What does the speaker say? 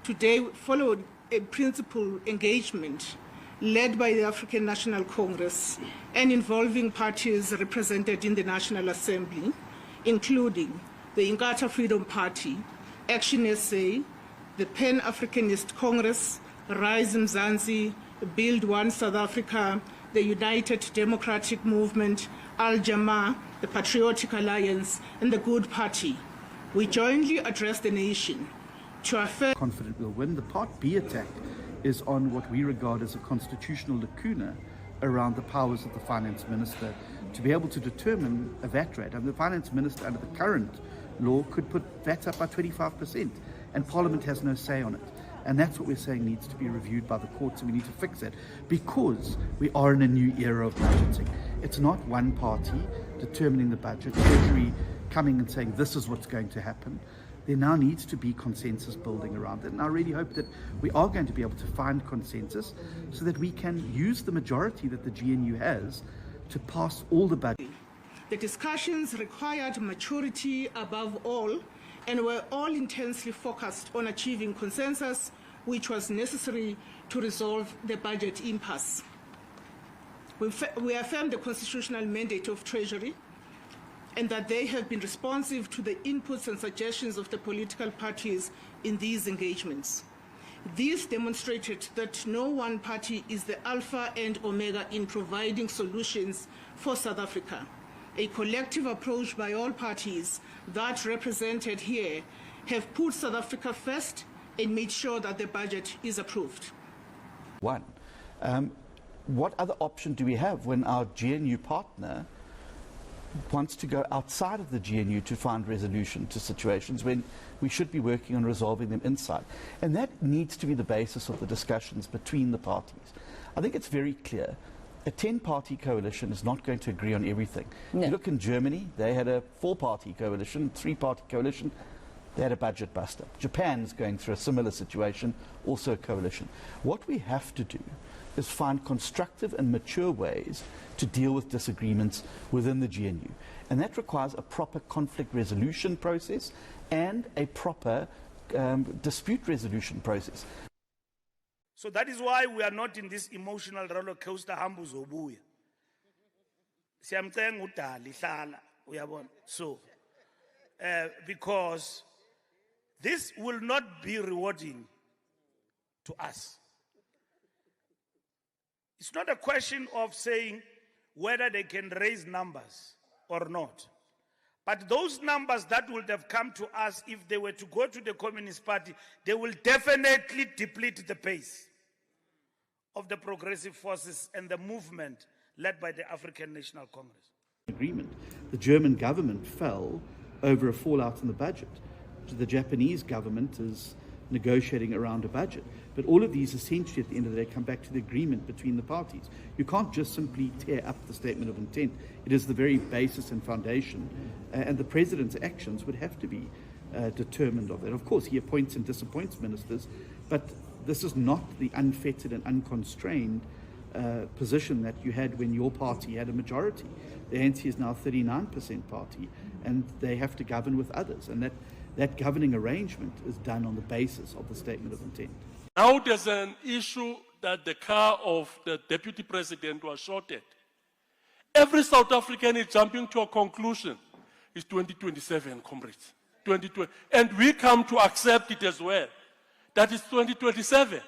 today followed a principled engagement led by the African National Congress and involving parties represented in the National Assembly, including the Inkatha Freedom Party, Action SA, the Pan-Africanist Congress, Rise Mzansi, Build One South Africa, the United Democratic Movement, Al-Jamaa, the Patriotic Alliance, and the Good Party. We jointly address the nation to affirm confident we'll win. The Part B attack is on what we regard as a constitutional lacuna around the powers of the Finance Minister to be able to determine a VAT rate. And the Finance Minister, under the current law, could put VAT up by 25%, and Parliament has no say on it. And that's what we're saying needs to be reviewed by the courts, and we need to fix it because we are in a new era of budgeting. It's not one party determining the budget, Treasury coming and saying this is what's going to happen. There now needs to be consensus building around it, and I really hope that we are going to be able to find consensus so that we can use the majority that the GNU has to pass all the budget. The discussions required maturity above all, and were all intensely focused on achieving consensus, which was necessary to resolve the budget impasse. We affirm the constitutional mandate of Treasury and that they have been responsive to the inputs and suggestions of the political parties in these engagements. This demonstrated that no one party is the alpha and omega in providing solutions for South Africa. A collective approach by all parties that represented here have put South Africa first and made sure that the budget is approved. One, what other option do we have when our GNU partner wants to go outside of the GNU to find resolution to situations when we should be working on resolving them inside? And that needs to be the basis of the discussions between the parties. I think it's very clear. A 10-party coalition is not going to agree on everything. No. You look in Germany, they had a 4-party coalition, 3-party coalition, they had a budget bust-up. Japan's going through a similar situation, also a coalition. What we have to do is find constructive and mature ways to deal with disagreements within the GNU. And that requires a proper conflict resolution process and a proper dispute resolution process. So that is why we are not in this emotional roller coaster hambu zobuya. Siyamcenga udali hlala uyabona. So because this will not be rewarding to us. It's not a question of saying whether they can raise numbers or not. But those numbers that would have come to us if they were to go to the Communist Party, they will definitely deplete the base of the progressive forces and the movement led by the African National Congress. Agreement. The German government fell over a fallout in the budget. The Japanese government is negotiating around a budget. But all of these essentially at the end of the day come back to the agreement between the parties. You can't just simply tear up the statement of intent. It is the very basis and foundation, and the president's actions would have to be determined of that. Of course, he appoints and disappoints ministers, but this is not the unfettered and unconstrained position that you had when your party had a majority. The ANC is now a 39% party, and they have to govern with others, and that governing arrangement is done on the basis of the statement of intent. Now there's an issue that the car of the deputy president was shorted. Every South African is jumping to a conclusion. It's 2027, comrades. 2020. And we come to accept it as well. That is 2027.